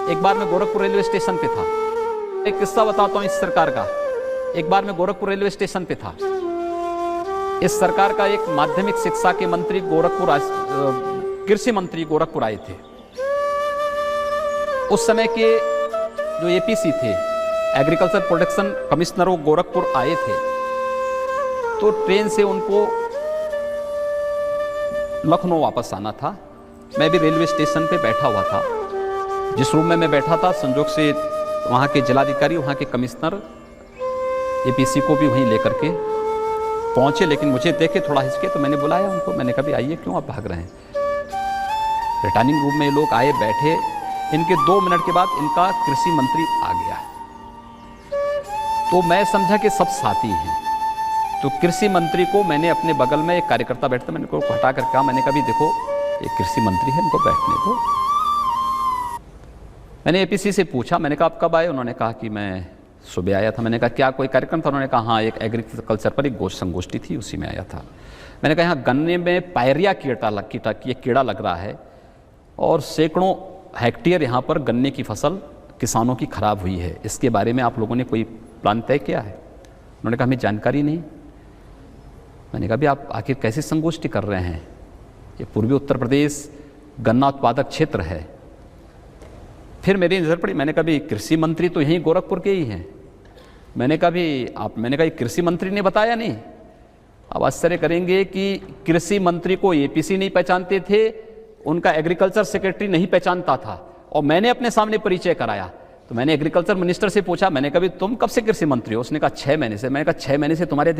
एक बार मैं Gorakhpur railway station पे था। एक किस्सा बताता हूँ इस सरकार का। एक बार मैं गोरखपुर रेलवे स्टेशन पे था। इस सरकार का एक माध्यमिक शिक्षा के मंत्री गोरखपुर, कृषि मंत्री गोरखपुर आए थे। उस समय के जो एपीसी थे, एग्रीकल्चर प्रोडक्शन कमिश्नर, वो गोरखपुर आए थे। तो ट्रेन से उनको लखनऊ वापस आना था। मैं भी रेलवे स्टेशन पे बैठा हुआ था। जिस रूम में मैं बैठा था, संजोग से वहाँ के जिलाधिकारी, वहाँ के कमिश्नर एपीसी को भी वहीं लेकर के पहुँचे, लेकिन मुझे देखे थोड़ा हिचके, तो मैंने बुलाया उनको। मैंने कहा, आइए, क्यों आप भाग रहे हैं? रिटर्निंग रूम में ये लोग आए, बैठे। इनके 2 मिनट के बाद इनका कृषि मंत्री आ गया। तो मैं समझा कि सब साथी हैं। तो कृषि मंत्री को मैंने अपने बगल में, एक कार्यकर्ता बैठता, मैंने को हटा कर कहा, मैंने कहा, देखो ये कृषि मंत्री है, इनको बैठने दो। मैंने एपीसी से पूछा, मैंने कहा, आप कब आए? उन्होंने कहा कि मैं सुबह आया था। मैंने कहा, क्या कोई कार्यक्रम था? उन्होंने कहा, हाँ, एक एग्रीकल्चर पर एक संगोष्ठी थी, उसी में आया था। मैंने कहा, यहाँ गन्ने में पायरिया कीड़ा लग रहा है और सैकड़ों हेक्टेयर यहाँ पर गन्ने की फसल किसानों की खराब हुई है। इसके बारे में आप लोगों ने कोई प्लान तय किया है? उन्होंने कहा, हमें जानकारी नहीं। मैंने कहा, भी आप आखिर कैसी संगोष्ठी कर रहे हैं? ये पूर्वी उत्तर प्रदेश गन्ना उत्पादक क्षेत्र है। फिर मेरी नज़र पड़ी। मैंने कहा, भी कृषि मंत्री तो यहीं गोरखपुर के ही हैं। मैंने कहा, मैंने कहा, कृषि मंत्री ने बताया नहीं? अब आश्चर्य करेंगे कि कृषि मंत्री को एपीसी नहीं पहचानते थे, उनका एग्रीकल्चर सेक्रेटरी नहीं पहचानता था, और मैंने अपने सामने परिचय कराया। तो मैंने एग्रीकल्चर मिनिस्टर से पूछा, मैंने कहा, तुम कब से कृषि मंत्री हो? उसने कहा, 6 महीने से। मैंने कहा, 6 महीने से तुम्हारे